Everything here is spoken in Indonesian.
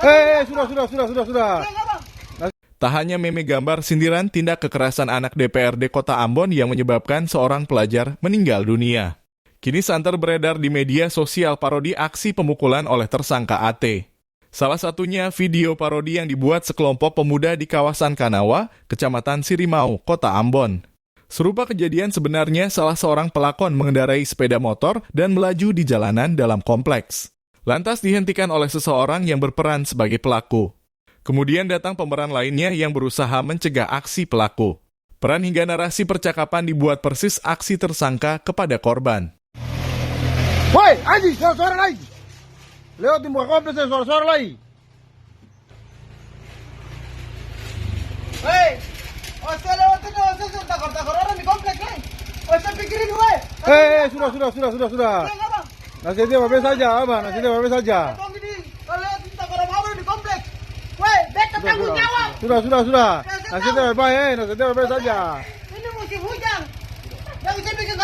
Sudah. Tak hanya meme gambar sindiran tindak kekerasan anak DPRD Kota Ambon yang menyebabkan seorang pelajar meninggal dunia. Kini santer beredar di media sosial parodi aksi pemukulan oleh tersangka AT. Salah satunya video parodi yang dibuat sekelompok pemuda di kawasan Kanawa, Kecamatan Sirimau, Kota Ambon. Serupa kejadian sebenarnya salah seorang pelakon mengendarai sepeda motor dan melaju di jalanan dalam kompleks. Lantas dihentikan oleh seseorang yang berperan sebagai pelaku. Kemudian datang pemeran lainnya yang berusaha mencegah aksi pelaku. Peran hingga narasi percakapan dibuat persis aksi tersangka kepada korban. Woi, anjing, suara lagi. Lewat di muka kompleks suara lagi. Hei, saya lewat ini, saya takut orang di komplek nih. Saya pikirin gue. Sudah. Nasi dia babe saja, abang. Nasi dia babe saja. Tunggu gini, kalau lewat ini takut orang di komplek. Woi, beta tanggung jawab. Sudah. Nasi dia babe saja. Ini musim hujan. Yang saya bikin